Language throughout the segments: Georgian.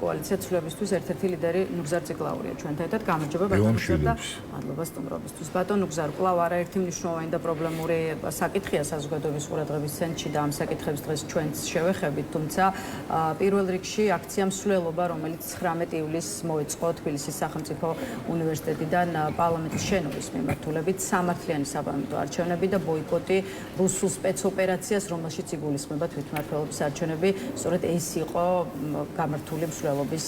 კოალიცია ცვლილებისთვის ერთ-ერთი ლიდერი ნუგზარ ციკლაურია ჩვენთან ერთად. გამარჯობა ბატონო და მადლობა სტუმრობისთვის. ბატონო ნუგზარ, კვლავ არაერთი მნიშვნელოვანი და პრობლემური საკითხია საზოგადოების ყურადღების ცენტრში და ამ საკითხებს დღეს ჩვენც შევეხებით, თუმცა პირველ რიგში აქცია მსვლელობა, რომელიც 19 ივლისს მოეწყო თბილისის სახელმწიფო უნივერსიტეტიდან პარლამენტის შენობის მიმართულებით სამართლიანი საპარლამენტო არჩევნები და ბოიკოტი რუსულ სპეცოპერაციას, რომელშიც იგულისხმება თვითმმართველობის არჩევნები. სწორედ ეს იყო გამართული მსვლელობის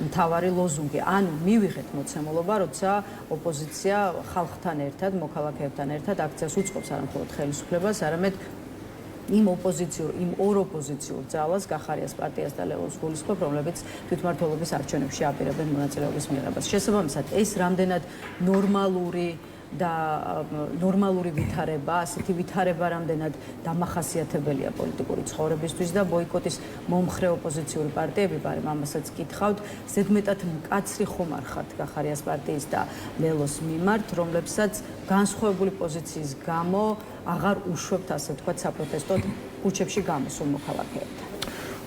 მთავარი ლოზუნგი. ანუ მივიღეთ მოცემულობა, როცა ოპოზიცია ხალხთან ერთად, მოქალაქეებთან ერთად აქციას უწყობს არა მხოლოდ ხელისუფლებას, არამედ იმ ორ ოპოზიციურ ძალას, გახარიას პარტიას და ლელოს გულისხმობ, რომლებიც თვითმმართველობის არჩევნებში აპირებენ მონაწილეობის მიღებას. შესაბამისად, ეს რამდენად ნორმალური ვითარება, ასეთი ვითარება რამდენად დამახასიათებელია პოლიტიკური ცხოვრებისთვის და ბოიკოტის მომხრე ოპოზიციური პარტიები, მაგრამ ამასაც გითხავთ, ზედმეტად მკაცრი ხომ არ ხართ გახარიას პარტიის და ლელოს მიმართ, რომლებსაც განსხვავებული პოზიციის გამო აღარ უშვებთ, ასე ვთქვათ, საპროტესტოდ ქუჩებში გამოსულ მოქალაქეებთან.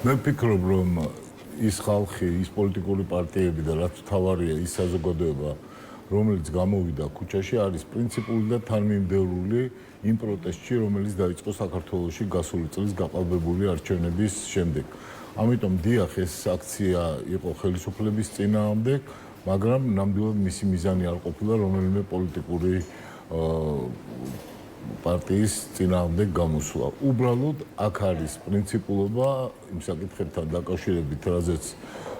მე ვფიქრობ, რომ ის ხალხი, ის პოლიტიკური პარტიები და რაც მთავარია, ის საზოგადოება, რომელიც გამოვიდა ქუჩაში, არის პრინციპული და თანმიმდევრული იმ პროტესტში, რომელიც დაიწყო საქართველოში გასული წლის გაყალბებული არჩევნების შემდეგ. ამიტომ დიახ, ეს აქცია იყო ხელისუფლების წინააღმდეგ, მაგრამ ნამდვილად მისი მიზანი არ ყოფილა რომელიმე პოლიტიკური პარტიის წინააღმდეგ გამოსვლა. უბრალოდ აქ არის პრინციპულობა იმ საკითხებთან დაკავშირებით, რაზეც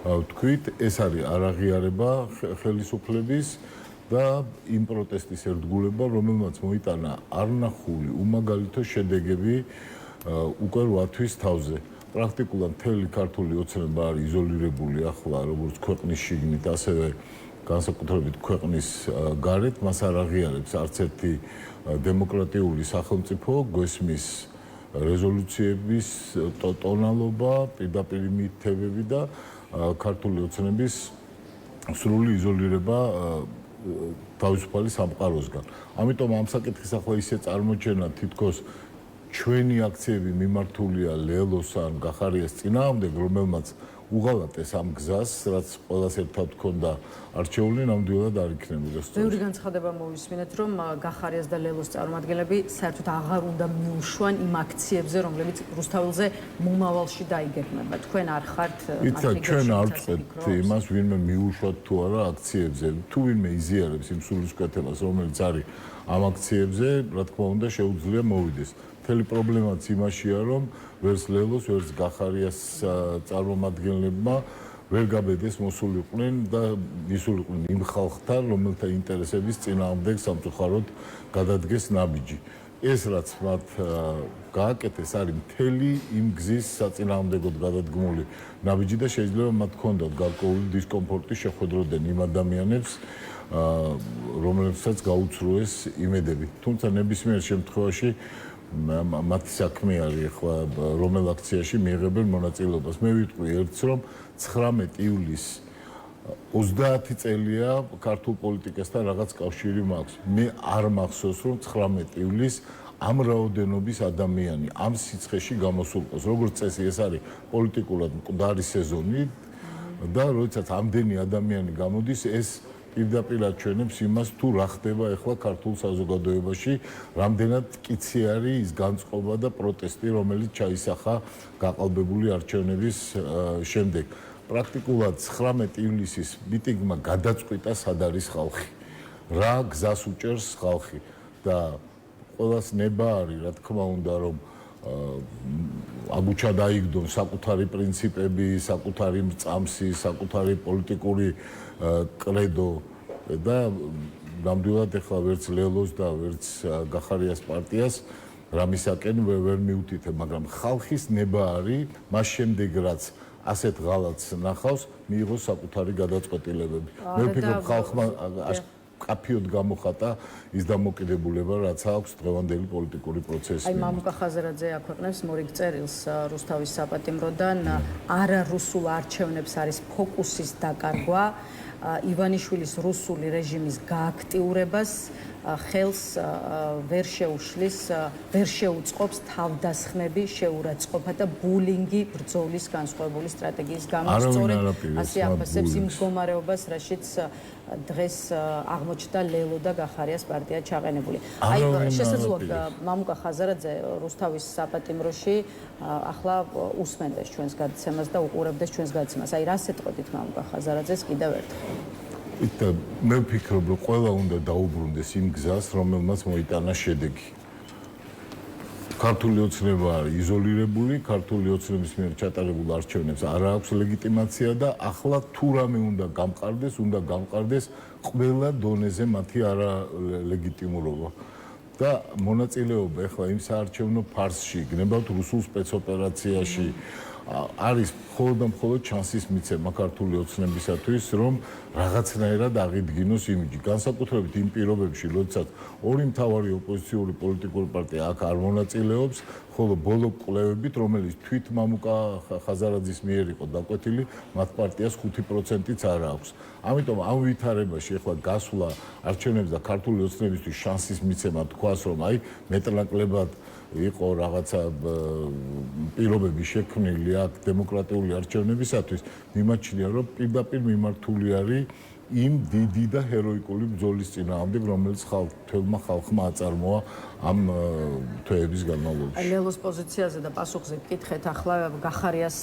ვთქვით, ეს არის არაღიარება ხელისუფლების და იმ პროტესტის ერთგულება, რომელმაც მოიტანა არნახული უმაგალითო შედეგები უკვე 8 თვის თავზე. პრაქტიკულად მთელი ქართული ოცნება არის იზოლირებული ახლა როგორც ქვეყნის შიგნით, ასევე განსაკუთრებით ქვეყნის გარეთ, მას არ აღიარებს არც ერთი დემოკრატიული სახელმწიფო, გვესმის რეზოლუციების ტონალობა, პირდაპირ მითებები და ქართული ოცნების სრული იზოლირება თავისუფალი სამყაროსგან. ამიტომ ამ საკითხის ახლა ისე წარმოჩენა თითქოს ჩვენი აქციები მიმართულია ლელოს ან გახარიას წინააღმდეგ, რომელმაც უღალატეს ამ გზას, რაც ყველას ერთად ჰქონდა არჩეული, ნამდვილად არ იქნებოდა. ბევრი განცხადება მოვისმინეთ, რომ გახარიას და ლელოს წარმომადგენლები საერთოდ აღარ უნდა მიუშვან იმ აქციებზე, რომლებიც რუსთაველზე მომავალში დაიგეგმება. თქვენ არ ხართ იცით, ჩვენ არ ვწევთ იმას, ვინმე მიუშვათ თუ არა აქციებზე. თუ ვინმე იზიარებს იმ სულისკვეთებას, რომელიც არის ამ აქციებზე, რა თქმა უნდა, შეუძლია მოვიდეს. მთელი პრობლემაც იმაშია, რომ ვერც ლელოს, ვერც გახარიას წარმომადგენლებმა ვერ გაბედეს მოსულიყვნენ და ისულიყვნენ იმ ხალხთან, რომელთა ინტერესების წინააღმდეგ სამწუხაროდ გადადგეს ნაბიჯი. ეს რაც მათ გააკეთეს, არის მთელი იმ გზის საწინააღმდეგოდ გადადგმული ნაბიჯი და შეიძლება მათ ჰქონდათ გარკვეული დისკომფორტი, შეხვედროდნენ იმ ადამიანებს, რომლებსაც გაუცრუეს იმედები. თუმცა ნებისმიერ შემთხვევაში მათი საქმე არის ახლა რომელ აქციაში მიიღებენ მონაწილეობას. მე ვიტყვი ერთს, რომ 19 ივლისს 30 წელია ქართულ პოლიტიკასთან რაღაც კავშირი მაქვს. მე არ მახსოვს, რომ 19 ივლისს ამ რაოდენობის ადამიანი ამ სიცხეში გამოსულყოს. როგორც წესი, ეს არის პოლიტიკურად მკვდარი სეზონი და როდესაც ამდენი ადამიანი გამოდის, ეს პირდაპირ აჩვენებს იმას, თუ რა ხდება ახლა ქართულ საზოგადოებაში, რამდენად მტკიცე არის ის განწყობა და პროტესტი, რომელიც ჩაისახა გაყალბებული არჩევნების შემდეგ. პრაქტიკულად 19 ივლისის მიტინგმა გადაწყვიტა სად არის ხალხი. რა გზას უჭერს ხალხი და ყველას ნება არის, რა თქმა უნდა, რომ აგუჩა დაიგდონ საკუთარი პრინციპები, საკუთარი მრწამსი, საკუთარი პოლიტიკური კრედო და ნამდვილად ახლა ვერც ლელოს და ვერც გახარიას პარტიას რამისაკენ ვერ მიუთითებ, მაგრამ ხალხის ნება არის მას შემდეგ რაც ასეთ ღალატს ნახავს, მიიღოს საკუთარი გადაწყვეტილებები. მე ვფიქრობ ხალხმა კაფიოდ გამოხატა ის დამოკიდებულება, რაც აქვს დღევანდელი პოლიტიკური პროცესი. აი მამუკა ხაზარაძე აქვეყნებს მორიგ წერილს რუსთავის საპატიმროდან, არარუსულ არჩევნებს არის ფოკუსის დაკარგვა, ივანიშვილის რუსული რეჟიმის გააქტიურებას ხელს ვერ შეუშლის, ვერ შეუწყობს თავდასხმები, შეურაცხყოფა და ბულინგი ბრძოლის განსხვავებული სტრატეგიის გამო სწორედ ასე აფასებს იმ მდგომარეობას, რაშიც დღეს აღმოჩნდა ლელო და გახარიას პარტია ჩაყენებული. აი შესაძლოა მამუკა ხაზარაძე რუსთავის საპატიმროში ახლა უსმენდეს ჩვენს გადაცემას და უყურებდეს ჩვენს გადაცემას. აი რას ეტყოდით მამუკა ხაზარაძეს კიდევ ერთხელ? მე ვფიქრობ, რომ ყველა უნდა დაუბრუნდეს იმ გზას, რომელმაც მოიტანა შედეგი. ქართული ოცნება არის იზოლირებული, ქართული ოცნების მიერ ჩატარებულ არჩევნებს არ აქვს ლეგიტიმაცია და ახლა თუ რამე უნდა გამყარდეს ყველა დონეზე მათი არალეგიტიმურობა. და მონაწილეობა ახლა იმ საარჩევნო ფარსში, გნებავთ რუსულ სპეცოპერაციაში არის მხოლოდ ჩანსის მიცემა ქართული ოცნებისათვის, რომ რაღაცნაირად აღიდგინოს იმიჯი. განსაკუთრებით იმ პირობებში, როდესაც ორი მთავარი ოპოზიციური პოლიტიკური პარტია აქ არ მონაწილეობს, ხოლო ბოლო კვლევებით, რომელიც თვით მამუკა ხაზარაძის მიერ იყო დაკვეთილი, მათ პარტიას 5%-იც არ აქვს. ამიტომ ამ ვითარებაში ახლა გასვლა არჩევნებს და ქართული ოცნებისთვის შანსის მიცემა თქვას, რომ აი მეტნაკლებად იყო რაღაცა პირობები შექმნილი აქ დემოკრატიული არჩევნებისათვის, მიმაჩნია, რომ პირდაპირ მიმართული არის იმ დიდი და ჰეროიკული ბრძოლის წინააღმდეგ, რომელიც თელმა ხალხმა აწარმოა ამ თვეების განმავლობაში. ლელოს პოზიციაზე და პასუხზე გკითხეთ, ახლა გახარიას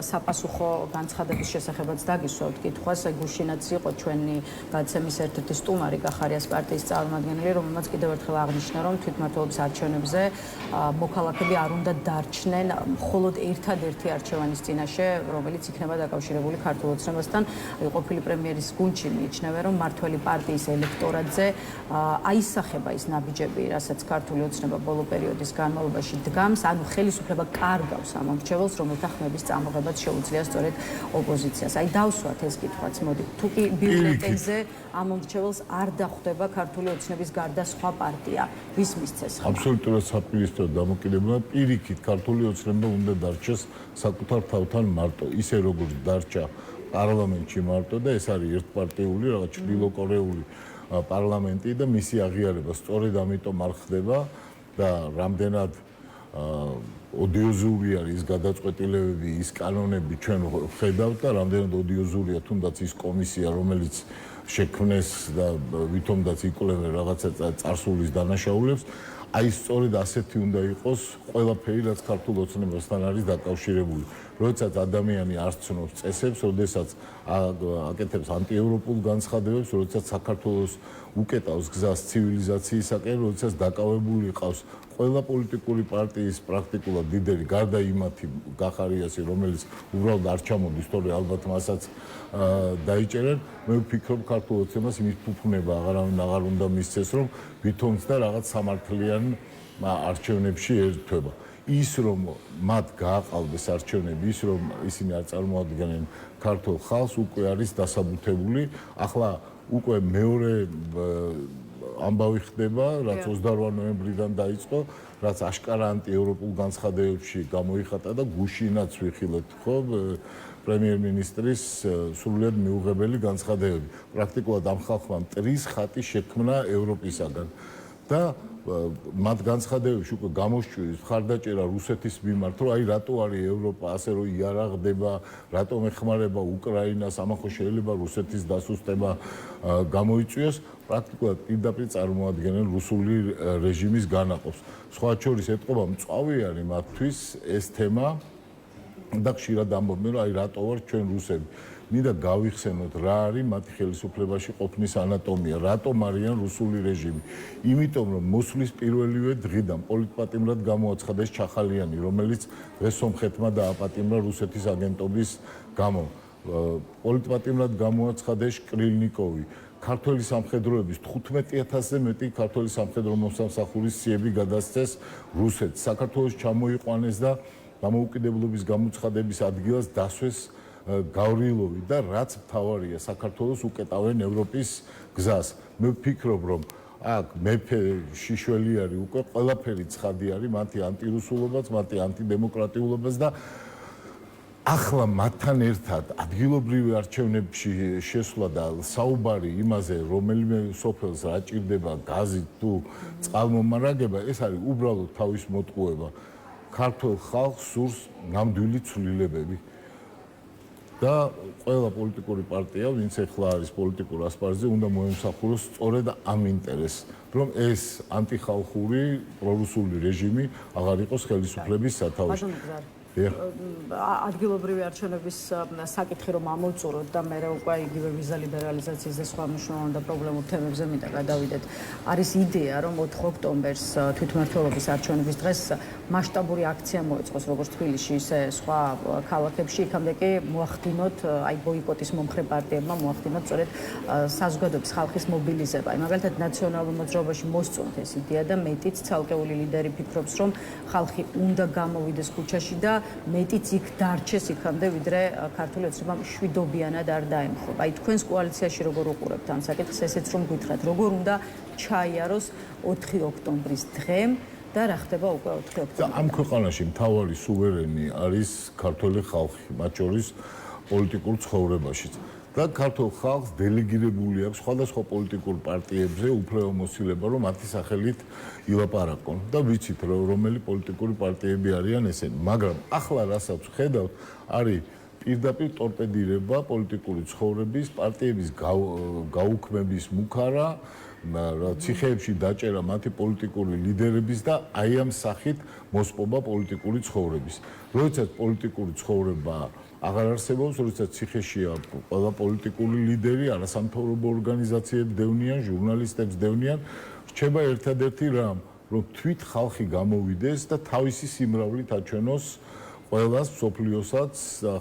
საპასუხო განცხადების შესახებაც დაგისვავთ კითხვას. გუშინაც იყო ჩვენი გადაცემის ერთ-ერთი სტუმარი გახარიას პარტიის წარმომადგენელი, რომელმაც კიდევ ერთხელ აღნიშნა, რომ თვითმმართველობის არჩევნებზე მოქალაქეები არ უნდა დარჩნენ მხოლოდ ერთადერთი არჩევანის წინაშე, რომელიც იქნება დაკავშირებული ქართულ ოცნებასთან. ყოფილი პრემიერის გუნდში მიიჩნევა, რომ მართველი პარტიის ელექტორატზე აისახება ის ნაბიჯები, რასაც ქართული ოცნება ბოლო პერიოდის განმავლობაში დგამს, ანუ ხელისუფლება კარგავს ამ ამრჩეველს, რომელთა ხმების წამოღებაც შეუძლია სწორედ ოპოზიციას. აი დავსვათ ეს კითხვაც, მოდი. თუ კი ბიულეტენზე ამ ამრჩეველს არ დახვდება ქართული ოცნების გარდა სხვა პარტია, ვის მისცეს ხმა? აბსოლუტურად საპირისპირო დამოკიდებულება, პირიქით ქართული ოცნება უნდა დარჩეს საკუთარ თავთან მარტო, ისე როგორც დარჩა პარლამენტში მარტო და ეს არის ერთპარტიული, რაღაც ჩრდილოკორეული პარლამენტი და მისი აღიარება სწორედ ამიტომ არ ხდება და რამდენად ოდიოზური არის ის გადაწყვეტილებები, ის კანონები ჩვენ ხედავთ და რამდენად ოდიოზურია თუნდაც ის კომისია, რომელიც შექმნეს და ვითომაც იკვლევენ რაღაცა წარსულის დანაშაულებს. აი სწორედ ასეთი უნდა იყოს ყველაფერი, რაც ქართულ ოცნებასთან არის დაკავშირებული. როდესაც ადამიანი არ ცნობს წესებს, როდესაც აკეთებს ანტიევროპულ განცხადებებს, როდესაც საქართველოს უკეტავს გზას ცივილიზაციისაკენ, როდესაც დაკავებული ყავს ყველა პოლიტიკური პარტიის პრაქტიკულად ლიდერი, გარდა იმათი გახარიასი, რომელიც უბრალოდ არ ჩამოდის, თორე ალბათ მასაც დაიჭერენ. მე ვფიქრობ, ქართულ ოცნებას იმის ფუფუნება აღარ უნდა მისცეს, რომ ვითომც და რაღაც სამართლიან არჩევნებში ერთვება. ის რომ მათ გააყალბეს არჩევნები, ის რომ ისინი არ წარმოადგენენ ქართულ ხალხს, უკვე არის დასაბუთებული. ახლა უკვე მეორე ამბავი ხდება, რაც 28 ნოემბრიდან დაიწყო, რაც აშკარა ანტიევროპულ განცხადებებში გამოიხატა და გუშინაც ვიხილეთ, ხო, პრემიერ-მინისტრის სრულიად მიუღებელი განცხადებები. პრაქტიკულად ამ ხალხმა მტრის ხატი შექმნა ევროპისაგან და მათ განცხადებებში უკვე გამოსჭვიეს მხარდაჭერა რუსეთის მიმართ, რომ აი რატო არის ევროპა ასე რომ იარაღდება, რატომ ეხმარება უკრაინას, ამახო შეიძლება რუსეთის დასუსტება გამოიწვიოს, პრაქტიკულად პირდაპირ წარმოადგენენ რუსული რეჟიმის განაყოფს. სხვა შორის ეთყობა მწვავე არის მათთვის ეს თემა და ხშირად ამბობენ, რომ აი რატო ვარ ჩვენ რუსები. მინდა გავიხსენოთ რა არის მათი ხელისუფლებაში ყოფნის ანატომია, რატომ არიან რუსული რეჟიმი. იმიტომ რომ მოსვლის პირველივე დღიდან პოლიტპატიმრად გამოაცხადეს ჩახალიანი, რომელიც დღეს სომხეთმა დააპატიმრა რუსეთის აგენტობის გამო. პოლიტპატიმრად გამოაცხადეს კრილნიკოვი. ქართველი სამხედროების 15,000-ზე მეტი ქართველი სამხედრო მოსამსახურის სიები გადასცეს რუსეთს. საქართველოს ჩამოიყვანეს და დამოუკიდებლობის გამოცხადების ადგილას დასვეს გავრილოვი და რაც მთავარია, საქართველოს უკეტავენ ევროპის გზას. მე ვფიქრობ, რომ აქ მეფე შიშველი არის, უკვე ყველაფერი ცხადი არის, მათი ანტირუსულობაც, მათი ანტიდემოკრატიულობაც და ახლა მათთან ერთად ადგილობრივი არჩევნებში შესვლა და საუბარი იმაზე, რომელიმე სოფელს რა ჭირდება, გაზი თუ წყალმომარაგება, ეს არის უბრალოდ თავის მოტყუება. ქართულ ხალხს სურს ნამდვილი ცვლილებები. და ყველა პოლიტიკური პარტია, ვინც ახლა არის პოლიტიკურ ასპარეზზე, უნდა მოემსახუროს სწორედ ამ ინტერესს, რომ ეს ანტიხალხური პრორუსული რეჟიმი აღარ იყოს ხელისუფლების სათავეში. ადგილობრივი არჩევნების საკითხი რომ ამოვწუროთ და მე უკვე იგივე ვიზა ლიბერალიზაციის და სხვა მნიშვნელოვან და პრობლემურ თემებზე მინდა გადავიდეთ. არის იდეა რომ 4 ოქტომბერს თვითმმართველობის არჩევნების დღეს მასშტაბური აქცია მოეწყოს როგორც თბილისში, ისე სხვა ქალაქებში, იქამდე კი მოახდინოთ აი ბოიკოტის მომხრე პარტიებმა მოახდინოთ სწორედ საზოგადოების ხალხის მობილიზება. მაგალითად ნაციონალურ მოძრაობაში მოსწონთ ეს იდეა და მეტიც ცალკეული ლიდერი ფიქრობს რომ ხალხი უნდა გამოვიდეს ქუჩაში და მეტიც იქ დარჩეს იქამდე ვიდრე ქართული ოცნება მშვიდობიანად არ დაემხო. აი თქვენს კოალიციაში როგორ უყურებთ ამ საკითხს, ესეც რომ გითხრათ, როგორ უნდა ჩაიაროს 4 ოქტომბრის დღე და რა ხდება უკვე 4 ოქტომბერს. ამ ქვეყანაში მთავარი სუვერენი არის ქართული ხალხი, მათ შორის პოლიტიკურ ცხოვრებაშიც. და ქართულ ხალხს დელეგირებული აქვს სხვადასხვა პოლიტიკურ პარტიებზე უფლებამოსილება, რომ მათი სახელით ილაპარაკონ. და ვიცით, რომელი პოლიტიკური პარტიები არიან ესენი. მაგრამ ახლა რასაც ვხედავთ, არის პირდაპირ ტორპედირება პოლიტიკური ცხოვრების, პარტიების გაუქმების მუქარა, ციხეებში დაჭერა მათი პოლიტიკური ლიდერების და აი ამ სახით მოსპობა პოლიტიკური ცხოვრების. როდესაც პოლიტიკური ცხოვრება აღარ არსებობს, როდესაც ციხეშია ყველა პოლიტიკური ლიდერი, არასამთავრობო ორგანიზაციები დევნიან, ჟურნალისტებს დევნიან, რჩება ერთადერთი რამ, რომ თვით ხალხი გამოვიდეს და თავისი სიმრავლით აჩვენოს ყველას, მსოფლიოსაც,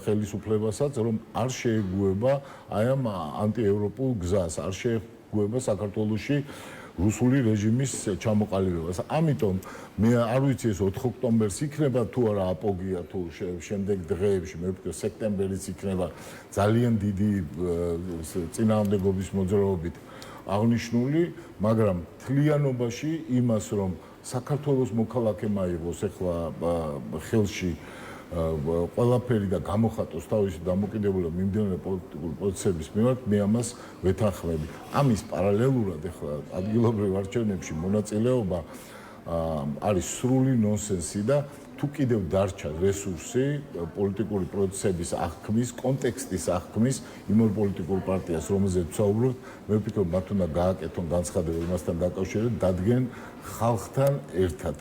ხელისუფლებასაც, რომ არ შეეგუება აი ამ ანტიევროპულ გზას, არ შეეგუება საქართველოში რუსული რეჟიმის ჩამოყალიბებას. ამიტომ მე არ ვიცი ეს 4 ოქტომბერს იქნება თუ არა აპოგია თუ შემდეგ დღეებში, მე ვფიქრობ სექტემბერიც იქნება ძალიან დიდი წინააღმდეგობის მოძრაობით აღნიშნული, მაგრამ თლიანობაში იმას რომ საქართველოს მოქალაქემ აიღოს ახლა ხელში ყველაფერი და გამოხატოს თავისი დამოკიდებულება მიმდინარე პოლიტიკური პროცესების მიმართ, მე ამას ვეთანხმები. ამის პარალელურად ახლა ადგილობრივ არჩევნებში მონაწილეობა არის სრული ნონსენსი და თუ კიდევ დარჩა რესურსი პოლიტიკური პროცესების აღქმის, კონტექსტის აღქმის იმ ორ პოლიტიკურ პარტიას, რომელზეც ვსაუბრობთ, მე ვფიქრობ, მათ უნდა გააკეთონ განცხადება იმასთან დაკავშირებით, დადგენ ხალხთან ერთად.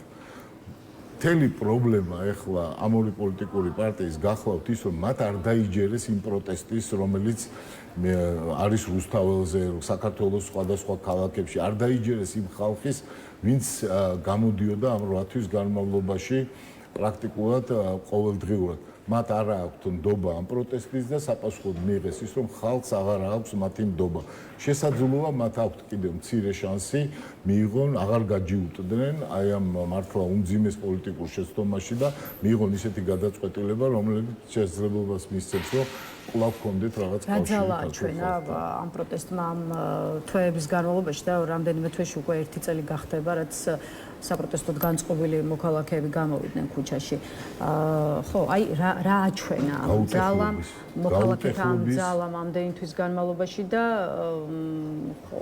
მთელი პრობლემა ახლა ამ ორი პოლიტიკური პარტიის გახლავთ ის, რომ მათ არ დაიჯერეს იმ პროტესტის, რომელიც არის რუსთაველზე, საქართველოს სხვადასხვა ქალაქებში, არ დაიჯერეს იმ ხალხის, ვინც გამოდიოდა ამ 8 თვის განმავლობაში პრაქტიკულად ყოველდღიურად. მათ არ აქვთ ნდობა ამ პროტესტის და საპასუხოდ მიიღეს ის, რომ ხალხს აღარ აქვს მათი ნდობა. შესაძლოა მათ აქვთ კიდევ მცირე შანსი მიიღონ, აღარ გაჯიუტდნენ აი ამ მართლა უმძიმეს პოლიტიკურ შეცდომაში და მიიღონ ისეთი გადაწყვეტილება, რომელიც შესაძლებლობას მისცემს, რომ კვლავ გქონდეთ რაღაც კავშირი. გაძალაჩვენა ამ პროტესტმა ამ თვეების განმავლობაში და რამდენიმე თვეში უკვე 1 წელი გახდება, რაც საპროტესტოდ განწყობილი მოქალაქეები გამოვიდნენ ქუჩაში. ხო, აი რა აჩვენა ამ ძალამ, მოქალაქეთა ამ ძალამ ამდენი თვის განმავლობაში და ხო,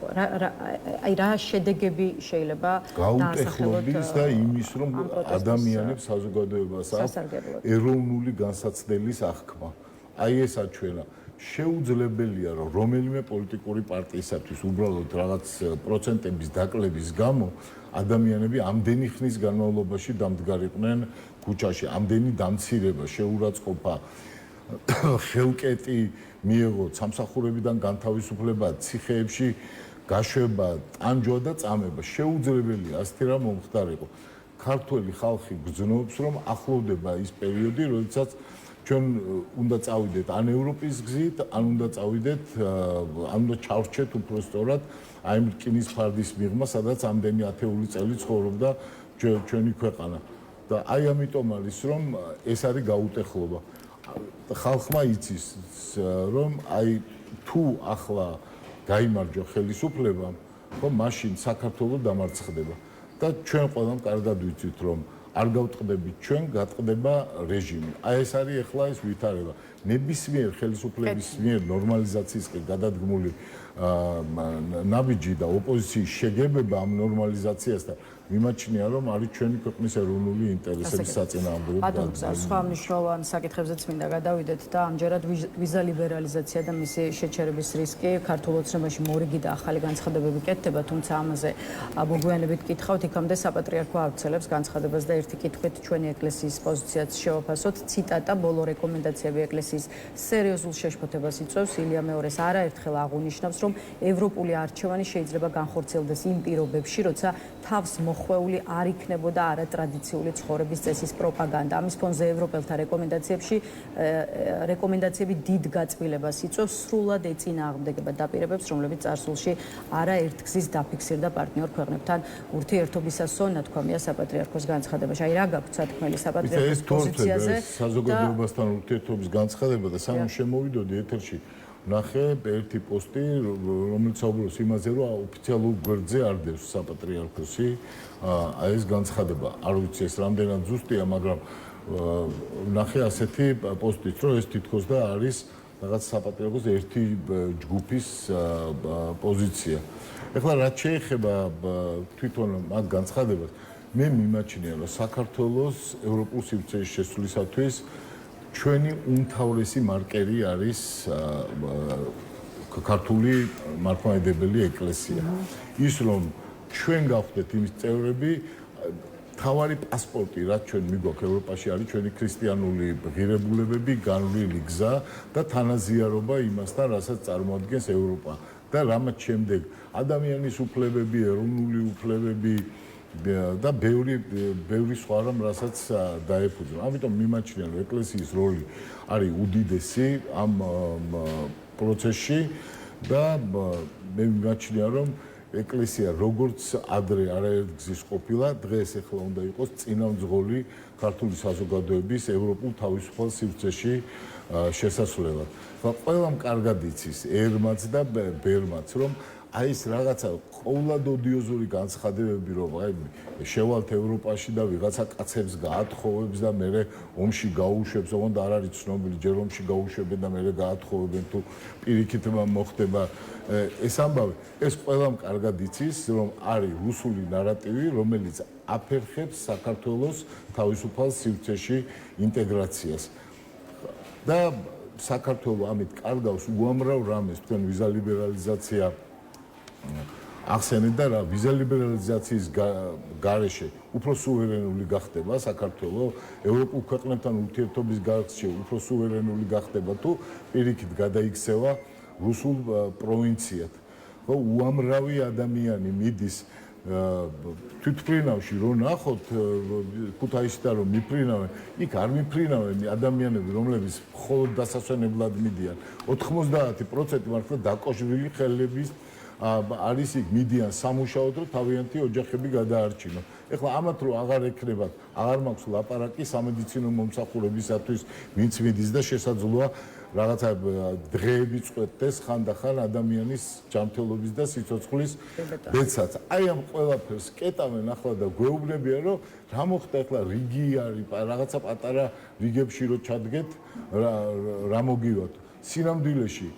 აი რა შედეგები შეიძლება გაუტეხლობის და იმის, რომ ადამიანებს საზოგადოებას აქვს ეროვნული განსაცდელის აღქმა. აი ეს აჩვენა. შეუძლებელია რომ რომელიმე პოლიტიკური პარტიისათვის უბრალოდ რაღაც პროცენტების დაკლების გამო ადამიანები ამდენი ხნის განმავლობაში დამდგარიყვნენ ქუჩაში, ამდენი დამცირება, შეურაცხყოფა, ხელკეტი მიიღო სამსახურებიდან განთავისუფლება, ციხეებში გაშვება, ტანჯვა და წამება. შეუძლებელია ასეთი რამ მომხდარიყო. ქართველი ხალხი გრძნობს, რომ ახლოვდება ის პერიოდი, როდესაც ჩვენ უნდა წავიდეთ ან ევროპის გზით, ან უნდა წავიდეთ, ან უნდა ჩავრჩეთ უფრო სწორად აი ამ რკინის ფარდის მიღმა, სადაც ამდენი ათეული წელი ცხოვრობდა ჩვენი ქვეყანა. და აი ამიტომ არის, რომ ეს არის გაუტეხლობა. ხალხმა იცის, რომ აი თუ ახლა გაიმარჯვა ხელისუფლებამ, ხო, მაშინ საქართველოს დამარცხდება. და ჩვენ ყველამ კარგად ვიცით, რომ არ გავტყდებით ჩვენ, გატყდება რეჟიმი. აი ეს არის ახლა ეს ვითარება. ნებისმიერ ხელისუფლების მიერ ნორმალიზაციისკენ გადადგმული ნაბიჯი და ოპოზიციის შეგებება ამ ნორმალიზაციასთან მიმაჩნია, რომ არის ჩვენი ქვეყნის ეროვნული ინტერესების საწინააღმდეგო. ბატონო, სხვა მნიშვნელოვან საკითხებზეც მინდა გადავიდეთ და ამჯერად ვიზა ლიბერალიზაცია და მისი შეჩერების რისკი ქართულ ოცნებაში მორიგი და ახალი განცხადებები კეთდება, თუმცა ამაზე მოგვიანებით კითხავთ, იქამდე საპატრიარქო ავრცელებს განცხადებას და ერთი კითხვით ჩვენი ეკლესიის პოზიციაც შევაფასოთ. ციტატა: ბოლო რეკომენდაციები ეკლესიის სერიოზულ შეშფოთებას იწვევს. ილია მეორეს არაერთხელ აღუნიშნავს, რომ ევროპული არჩევანი შეიძლება განხორციელდეს იმ პირობებში, როცა თავს მოხვეული არ იქნებოდა არატრადიციული ცხოვრების წესის პროპაგანდა. ამის ფონზე ევროპელთა რეკომენდაციები დიდ გაწმილებას იწვევს, სრულად ეწინააღმდეგება დაპირებებს, რომლებიც წარსულში არაერთგზის დაფიქსირდა პარტნიორ ქვეყნებთან ურთიერთობისასო, ნათქვამია საპატრიარქოს განცხადებაში. აი რა გაქვთ სათქმელი საპატრიარქოს პოზიციაზე? საზოგადოებასთან ურთიერთობის განცხადება და სანამ შემოვიდოდი ეთერში ნახე ერთი პოსტი, რომელიც საუბრობს იმაზე, რომ ოფიციალურ გვერდზე არ დევს საპატრიარქოსი აი ეს განცხადება. არ ვიცი ეს რამდენად ზუსტია, მაგრამ ნახე ასეთი პოსტით, რომ ეს თითქოს და არის რაღაც საპატრიარქოს ერთი ჯგუფის პოზიცია. ეხლა რაც შეეხება თვითონ მათ განცხადებას, მე მიმაჩნია, რომ საქართველოს ევროპულ სივრცეში შესვლისათვის ჩვენი უმთავრესი მარკერი არის ქართული მართლმადიდებელი ეკლესია. ის რომ ჩვენ გავხდეთ იმის წევრები, თავარი პასპორტი, რაც ჩვენ მიგვაქვს ევროპაში, არის ჩვენი ქრისტიანული ღირებულებები, განვლილი გზა და თანაზიარობა იმასთან, რასაც წარმოადგენს ევროპა. და რამაც შემდეგ ადამიანის უფლებები, ეროვნული უფლებები და ბევრი სხვა რამ, რასაც დაეფუძნება. ამიტომ მიმაჩნია, რომ ეკლესიის როლი არის უდიდესი ამ პროცესში და მე მიმაჩნია, რომ ეკლესია როგორც ადრე არაერთგზის ყოფილა, დღეს ახლა უნდა იყოს წინამძღოლი ქართული საზოგადოების ევროპულ თავისუფალ სივრცეში შესასვლელად. ყველამ კარგად იცის ერმაც და ბერმაც, რომ აი ეს რაღაცა ყოვლად ოდიოზური განცხადებები, რომ აი შევალთ ევროპაში და ვიღაცა კაცებს გაათხოვებს და მე ომში გაუშვებს, ოღონდ არ არის ცნობილი, ჯერ ომში გაუშვებენ და მე გაათხოვებენ თუ პირიქით მოხდება ეს ამბავი. ეს ყველამ კარგად იცის, რომ არის რუსული ნარატივი, რომელიც აფერხებს საქართველოს თავისუფალ სივრცეში ინტეგრაციას. და საქართველო ამით კარგავს უამრავ რამეს, თქვენ ვიზა ლიბერალიზაცია ახსენეთ და რა ვიზა ლიბერალიზაციის გარეშე უფრო სუვერენული გახდება საქართველო, ევროპულ ქვეყნებთან ურთიერთობის გარეშე უფრო სუვერენული გახდება თუ პირიქით გადაიქცევა რუსულ პროვინციად. ხო, უამრავი ადამიანი მიდის თვითმფრინავში რო ნახოთ ქუთაისიდან რომ მიფრინავენ, იქ არ მიფრინავენ ადამიანები, რომლებიც მხოლოდ დასასვენებლად მიდიან. 90% მართლა დაკოშრილი ხელების არის იქ მიდიან სამუშაოდ, რომ თავიანთი ოჯახები გადაარჩინონ. ეხლა ამათ რო აღარ ექნებათ, აღარ მაქვს ლაპარაკი სამედიცინო მომსახურებისათვის, ვინც მიდის და შესაძლოა რაღაცა დღეები წყვეტდეს ხანდახან ადამიანის ჯანმრთელობის და სიცოცხლის ბედსაც. აი ამ ყველაფერს კეტავენ ახლა და გვეუბნებიან, რომ რა მოხდა ახლა რიგი არის, რაღაცა პატარა რიგებში რო ჩადგეთ, რა მოგივათ. სინამდვილეში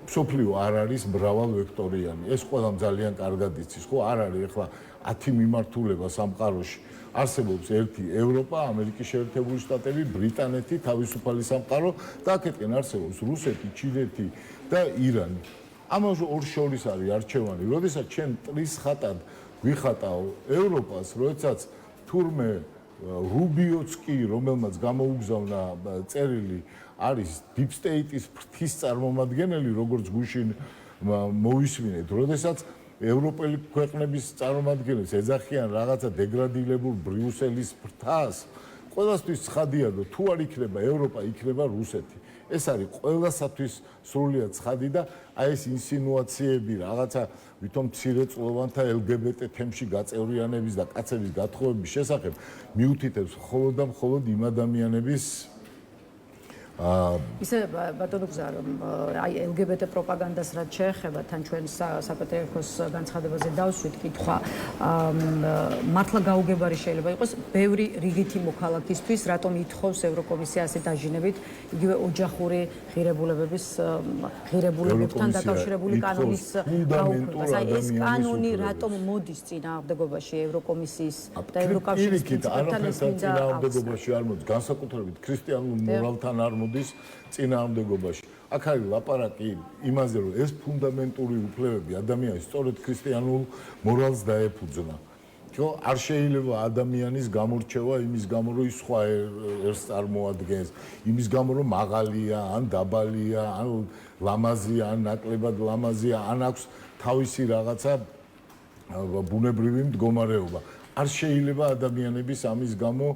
სოფლიო არ არის მრავალვექტორიანი. ეს ყველამ ძალიან კარგად იცის, ხო? არ არის ახლა 10 მიმართულება სამყაროში. არსებობს ერთი ევროპა, ამერიკის შეერთებული შტატები, ბრიტანეთი, თავისუფალი სამყარო და აქეთკენ არსებობს რუსეთი, ჩინეთი და ირანი. ამას ორ შორის არის არჩევანი. როდესაც ჩვენ ტრის ხატად გვიხატავ ევროპას, როდესაც თურმე რუბიოც კი, რომელმაც გამოუგზავნა წერილი, არის deep state-ის ფრთის წარმომადგენელი, როგორც გუშინ მოვისმინეთ, როდესაც ევროპელი ქვეყნების წარმომადგენლებს ეძახიან რაღაცა დეგრადილებულ ბრიუსელის ფრთას, ყველასთვის ცხადია, რომ თუ არ იქნება ევროპა, იქნება რუსეთი. ეს არის ყველასათვის სრულიად ცხადი და აი ეს ინსინუაციები, რაღაცა ვითომ მცირეწლოვანთა LGBT თემში გაწევრიანების და კაცების გათხოვების შესახებ მიუთითებს მხოლოდ და მხოლოდ იმ ადამიანების ისე ბატონო გზა რომ აი LGBT პროპაგანდას რაც შეეხება თან ჩვენ საპატრიარქოს განცხადებაზე დავსვით კითხვა მართლა გაუგებარი შეიძლება იყოს ბევრი რიგითი მოქალაქისთვის რატომ ითხოვს ევროკომისია ასე დაჟინებით იგივე ოჯახური ღირებულებებთან დაკავშირებული კანონის გაუქმებას აი ეს კანონი რატომ მოდის წინააღმდეგობაში ევროკომისიის და ევროკავშირის პრინციპებთან ეს მინდა წინააღმდეგობაში არ მოდის განსაკუთრებით ქრისტიანულ მორალთან არ მოდის წინააღმდეგობაში. აქ არის ლაპარაკი იმაზე, რომ ეს ფუნდამენტური უფლებები ადამიანის სწორედ ქრისტიანულ მორალს დაეფუძნა. არ შეიძლება ადამიანის გამორჩევა იმის გამო, რომ ის სხვა ერთს წარმოადგენს, იმის გამო, რომ მაღალია, ან დაბალია, ან ლამაზია, ან ნაკლებად ლამაზია, ან აქვს თავისი რაღაცა ბუნებრივი მდგომარეობა. არ შეიძლება ადამიანების ამის გამო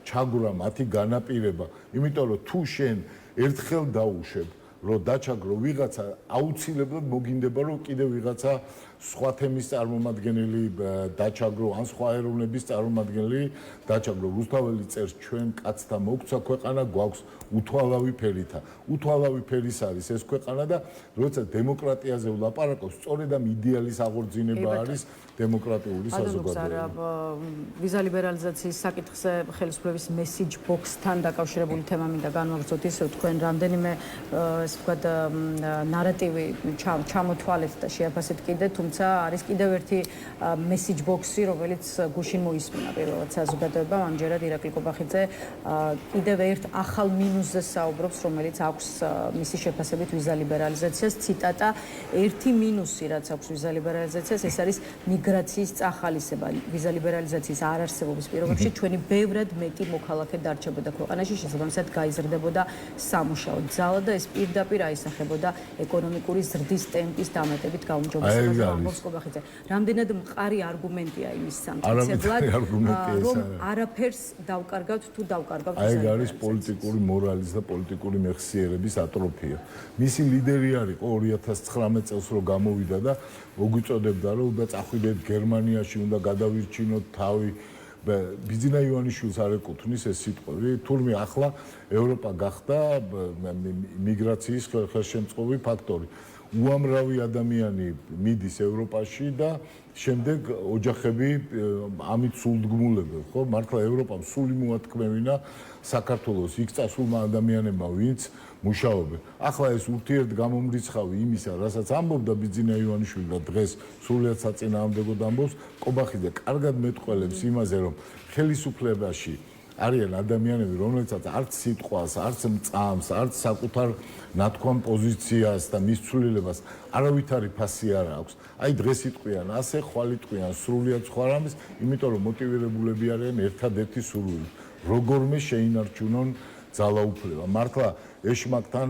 ჩაგვრა მათი განაპირება, იმიტომ რომ თუ შენ ერთხელ დაუშვებ, რომ დაჩაგრო ვიღაცა, აუცილებლად მოგინდება, რომ კიდევ ვიღაცა სხვა თემის წარმომადგენელი დაჩაგრო, ან სხვა ეროვნების წარმომადგენელი დაჩაგრო. რუსთაველი წერს ჩვენ კაცთა მოგცა ქვეყანა გვაქვს უთვალავი ფერითა. უთვალავი ფერის არის ეს ქვეყანა და როცა დემოკრატიაზე ვლაპარაკობ, სწორედ ამ იდეალის აღორძინება არის დემოკრატიული საზოგადოება. ვიზა ლიბერალიზაციის საკითხზე ხელისუფლების message box-თან დაკავშირებული თემა მინდა განვაგრძოთ ისე თქვენ რამდენიმე ესე ვთქვათ ნარატივი ჩამოთვალეთ და შეაფასეთ კიდე თუმცა არის კიდევ ერთი message box-ი რომელიც გუშინ მოისმინა პირველად საზოგადოებამ ამჯერად ირაკლი კობახიძე კიდევ ერთ ახალ მინუსზე საუბრობს რომელიც აქვს მისი შეფასებით ვიზა ლიბერალიზაციას ციტატა ერთი მინუსი რაც აქვს ვიზა ლიბერალიზაციას ეს არის მიგრაციის წახალისება ვიზა ლიბერალიზაციის არარსებობის პირობებში ჩვენი ბევრად მეტი მოქალაქე დარჩებოდა ქვეყანაში შესაბამისად გაიზრდებოდა სამუშაო ძალა და ეს პირდაპირ აისახებოდა ეკონომიკური ზრდის ტემპის დამატებით გაუმჯობესებას ამბობს კობახიძე რამდენად მყარი არგუმენტია იმის სამტკიცებლად რომ არაფერს დავკარგავთ თუ დავკარგავთ აი არის პოლიტიკური მორალის და პოლიტიკური მეხსიერების ატროფია მისი ლიდერი არისო 2019 წელს რო გამოვიდა და მოგვიწოდებდა რომ უნდა წახვიდეთ გერმანიაში უნდა გადავირჩინოთ თავი ბიძინა ივანიშვილს არ ეკუთვნის ეს სიტყვები თურმე ახლა ევროპა გახდა მიგრაციის ხელშემწყობი ფაქტორი უამრავი ადამიანი მიდის ევროპაში და შემდეგ ოჯახები ამით სულდგმულებენ ხო მართლა ევროპამ სული მოათქმევინა საქართველოს იქ წასულმა ადამიანებმა ვინც მუშაობენ ახლა ეს ურთიერთგამომრიცხავი იმისა რასაც ამბობდა ბიძინა ივანიშვილი და დღეს სრულიად საწინააღმდეგოდ ამბობს კობახიძე კარგად მეტყველებს იმაზე რომ ხელისუფლებაში არიან ადამიანები რომელთაც არც სიტყვას არც მწამს არც საკუთარ ნათქვამ პოზიციას და მის ცვლილებას არავითარი ფასი არ აქვს აი დღეს იტყვიან ასე ხვალ იტყვიან სრულიად სხვა რამეს იმიტომ რომ მოტივირებულები არიან ერთადერთი სურვილით როგორმე შეინარჩუნონ ძალაუფლება მართლა ეშმაკთან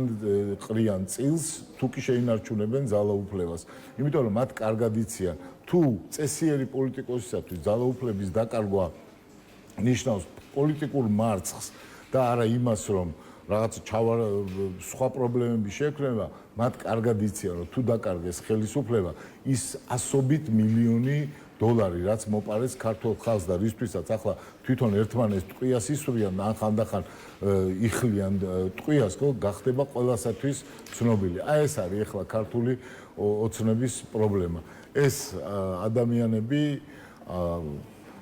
ყრიან წილს თუ კი შეინარჩუნებენ ძალაუფლებას იმიტომ რომ მათ კარგად იციან თუ წესიერი პოლიტიკოსისათვის ძალაუფლების დაკარგვა ნიშნავს პოლიტიკურ მარცხს და არა იმას რომ რაღაც სხვა პრობლემები შეექმნება მათ კარგად იციან რომ თუ დაკარგეს ხელისუფლება ის ასობით მილიონი დოლარი რაც მოპარეს ქართულ ხალხს და რისთვისაც ახლა თვითონ ერთმანეთს ტყვიას ისვრიან ან ხანდახან იხლიან ტყვიას ხო გახდება ყველასათვის ცნობილი აი ეს არის ახლა ქართული ოცნების პრობლემა ეს ადამიანები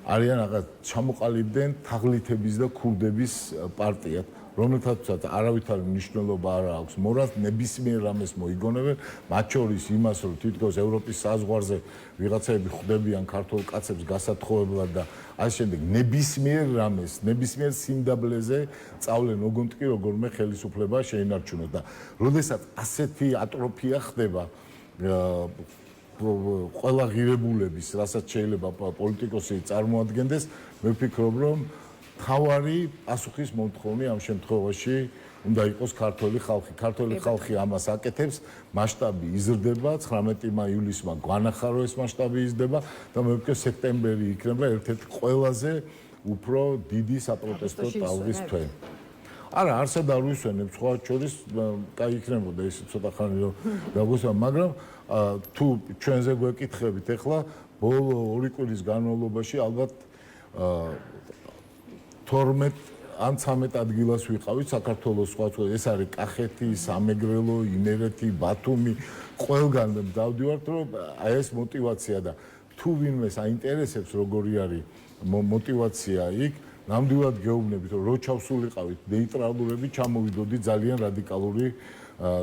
არიან რაღაც ჩამოყალიბდნენ თაღლითების და ქურდების პარტიად რომელთაც არავითარი მნიშვნელობა არ აქვს მორალს ნებისმიერ რამეს მოიგონებენ მათ შორის იმას რომ თითქოს ევროპის საზღვარზე ვიღაცები ხვდებიან ქართულ კაცებს გასათხოვებლად და ასე შემდეგ ნებისმიერ რამეს ნებისმიერ სიმდაბლეზე წავლენ ოღონდ კი როგორმე ხელისუფლება შეინარჩუნოს და როდესაც ასეთი ატროფია ხდება ყველა ღირებულების, რასაც შეიძლება პოლიტიკოსი წარმოადგენდეს, მე ვფიქრობ, რომ თავარი პასუხის მომთხოვნი ამ შემთხვევაში უნდა იყოს ქართული ხალხი. ქართული ხალხი ამას აკეთებს, მასშტაბი იზრდება, 19 ივლისმა განახარო ეს მასშტაბი იზრდება და მე ვფიქრობ, სექტემბერი იქნება ერთ-ერთი ყველაზე უფრო დიდი საპროტესტო ტალღის თვე. არა, არსად არ ვისვენებ, სხვა შორის კაი იქნებოდა ეს ცოტა ხანი რომ დაგვესვა, მაგრამ თუ ჩვენზე გვეკითხებით ახლა ბოლო 2 კვირის განმავლობაში ალბათ 12 ან 13 ადგილას ვიყავით საქართველოს სხვა ეს არის კახეთი, სამეგრელო, იმერეთი, ბათუმი, ყველგან დავდივართ, რომ აი ეს мотиваცია და თუ ვინმეს აინტერესებს როგორი არის мотиваცია იქ, ნამდვილად გეუბნებით, რომ რო ჩავსულიყავით ნეიტრალურები, ჩამოვიდოდი ძალიან რადიკალური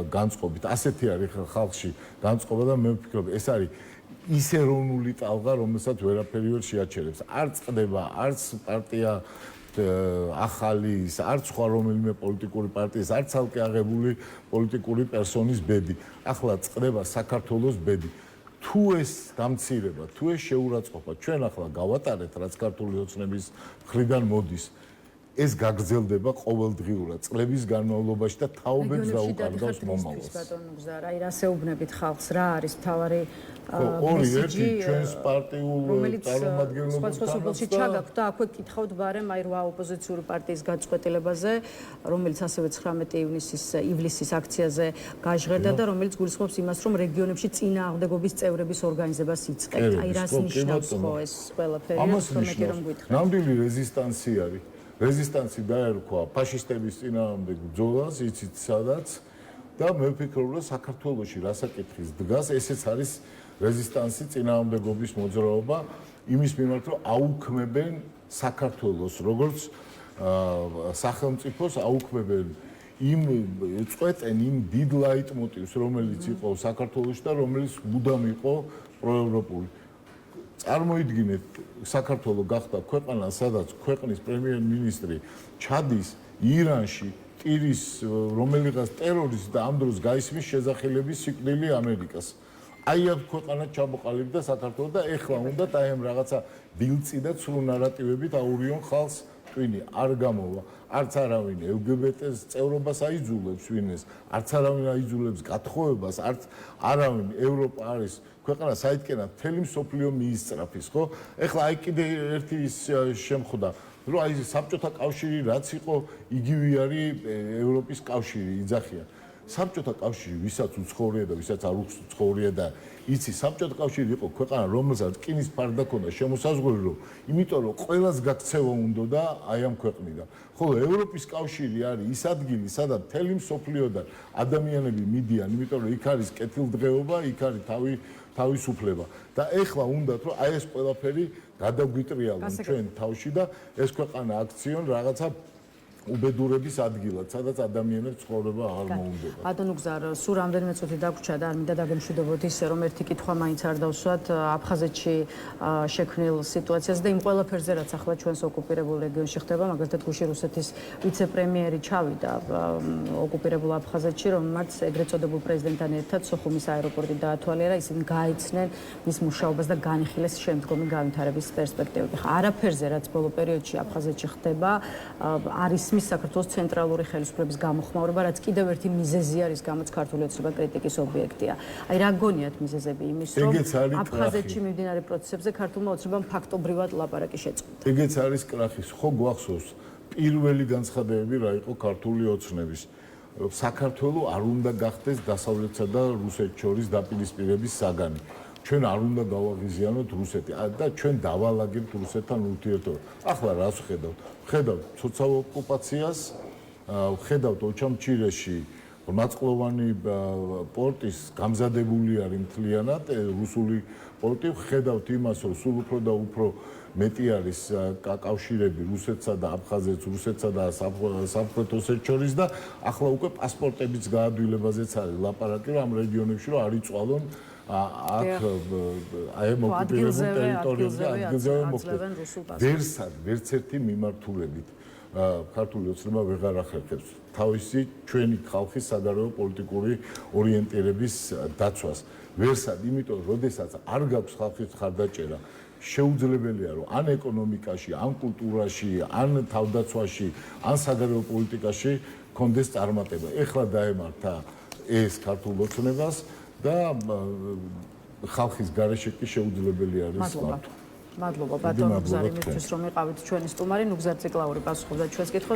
განწყობით. ასეთი არის ხალხში განწყობა და მე ვფიქრობ, ეს არის ის ეროვნული ტალღა, რომელსაც ვერაფერი ვერ შეაჩერებს. არც წდება, არც პარტია ახალი, არც სხვა რომელიმე პოლიტიკური პარტიის, არც ცალკე აღებული პოლიტიკური პერსონის ბედი. ახლა წდება საქართველოს ბედი. თუ ეს დამცირება, თუ ეს შეურაცხყოფა ჩვენ ახლა გავატარეთ, რაც ქართული ოცნების მხრიდან მოდის, ეს გაგრძელდება ყოველდღიურად წლების განმავლობაში და თაობებს დაუკარგავს მომავალს. ბატონო გზა, აი რასეუბნებით ხალხს, რა არის მთავარი ორი ერთი ჩვენს პარტიულ წარმომადგენლობასთან სოფელში ჩაგაქვთ და აქვე გითხავთ ბარემ აი 8 ოპოზიციური პარტიის გაწყვეტილებაზე, რომელიც ასევე 19 ივლისის აქციაზე გაჟღერდა და რომელიც გულისხმობს იმას, რომ რეგიონებში წინააღმდეგობის წევრების ორგანიზებას იწყებთ. აი რას ნიშნავს ხო ეს ყველაფერი, რომ გითხრათ. ნამდვილი რეზისტანსი არის. რეზისტანსი დაერქვა ფაშისტების წინააღმდეგ ბრძოლას, იცით სადაც და მე ვფიქრობ, რომ საქართველოში რასაკითხის დგას, ესეც არის რეზისტანსი წინააღმდეგობის მოძრაობა იმის მიმართ, რომ აუქმებენ საქართველოს, როგორც სახელმწიფოს აუქმებენ წვეტენ იმ დიდ ლაიტმოტივს, რომელიც იყო საქართველოში და რომელიც მუდამ იყო პროევროპული. წარმოიდგინეთ, საქართველო გახდა ქვეყანა, სადაც ქვეყნის პრემიერ-მინისტრი ჩადის ირანში, ტირის რომელიღაც ტერორისტს და ამ დროს გაისმის შესახელების სიკვდილი ამერიკას. აი ამ ქვეყანას ჩამოყალიბდა საქართველო და ეხლა უნდა აი ამ რაღაცა დილწი და ცრუ ნარატივებით აურიონ ხალხს twini არ გამოვა. არც არავინ LGBT-ს წევრობას აიძულებს ვინმეს, არც არავინ აიძულებს გათხოვებას, არც არავინ ევროპა არის ქვეყანა საიდკენად მთელი მსოფლიო მიისწრაფის, ხო? ეხლა აი კიდე ერთი შემხვდა, რომ აი საბჭოთა კავშირი რაც იყო, იგივე არის ევროპის კავშირი, იძახიან. საბჭოთა კავშირი ვისაც უცხოვრია და ვისაც არ უცხოვრია და იცი საბჭოთა კავშირი იყო ქვეყანა, რომელსაც რკინის ფარდა ჰქონდა შემოსაზღვრული, რომ იმიტომ რომ ყველას გაქცევა უნდა და აი ამ ქვეყნიდან. ხოლო ევროპის კავშირი არის ის ადგილი, სადაც მთელი მსოფლიოდან ადამიანები მიდიან, იმიტომ რომ იქ არის კეთილდღეობა, იქ არის თავისუფლება და ეხლა უნდათ რომ აი ეს ყველაფერი გადაგვიტრიალონ ჩვენ თავში და ეს ქვეყანა აქციონ რაღაცა უბედურების ადგილად, სადაც ადამიანებს ცხოვრება აღარ მოუნდება. ბატონო გზა, სულ რამდენიმე წუთი დაგვრჩა და არ მინდა დაგემშვიდობოთ ისე, რომ ერთი კითხვა მაინც არ დავსვათ აფხაზეთში შექმნილ სიტუაციას და იმ ყველაფერზე, რაც ახლა ჩვენს ოკუპირებულ რეგიონში ხდება, მაგალითად გუშინ რუსეთის ვიცე-პრემიერი ჩავიდა ოკუპირებულ აფხაზეთში, რომელმაც ეგრეთ წოდებულ პრეზიდენტთან ერთად სოხუმის აეროპორტი დაათვალიერა, ისინი გაიცნენ მის მუშაობას და განიხილეს შემდგომი განვითარების პერსპექტივები. არაფერზე, რაც ბოლო პერიოდში აფხაზეთში ხდება, არის მის საქართველოს ცენტრალური ხელისუფლების გამოხმაურება, რაც კიდევ ერთი მიზეზი არის, გამოც ქართული ოცნება კრიტიკის ობიექტია. აი რა გონიათ მიზეზები იმის, რომ აფხაზეთში მიმდინარე პროცესებზე ქართულმა ოცნებამ ფაქტობრივად ლაპარაკი შეწყვიტა. ეგეც არის კრახის, ხო გვახსოვს პირველი განცხადებები რა იყო ქართული ოცნების. საქართველო არ უნდა გახდეს დასავლეთსა და რუსეთს შორის დაპირისპირების საგანი. ჩვენ არ უნდა გავაღიზიანოთ რუსეთი და ჩვენ დავალაგებთ რუსეთთან ურთიერთობა. ახლა რას ვხედავთ? ვხედავთ ცოცხალ ოკუპაციას, ვხედავთ ოჩამჩირეში მაწყვოვანი პორტის გამზადებული არის მთლიანად რუსული პორტი, ვხედავთ იმას, რომ სულ უფრო და უფრო მეტი არის კავშირები რუსეთსა და აფხაზეთს, რუსეთსა და სამხრეთ ოსეთს შორის და ახლა უკვე პასპორტების გაადვილებაზეც არის ლაპარაკი, რომ ამ რეგიონებში რომ არ იწვალონ აქ აი ოკუპირებულ ტერიტორიებზე ადგილზევე მოხდეს. ვერც ერთი მიმართულებით ქართული ოცნება ვეღარ ახერხებს თავისი ჩვენი ხალხის საგარეო პოლიტიკური ორიენტირების დაცვას. ვერსად, იმიტომ რომ როდესაც არ გაქვს ხალხის ხარდაჭერა, შეუძლებელია რომ ან ეკონომიკაში, ან კულტურაში, ან თავდაცვაში, ან საგარეო პოლიტიკაში კონდეს წარმატება. ეხლა დაემართა ეს ქართულ ოცნებას და ხალხის გარეშე კი შეუძლებელი არის მადლობა ბატონო გზა იმისთვის რომ იყავით ჩვენი სტუმარი, ნუგზარ ციკლაური პასუხობდა ჩვენს კითხვებს.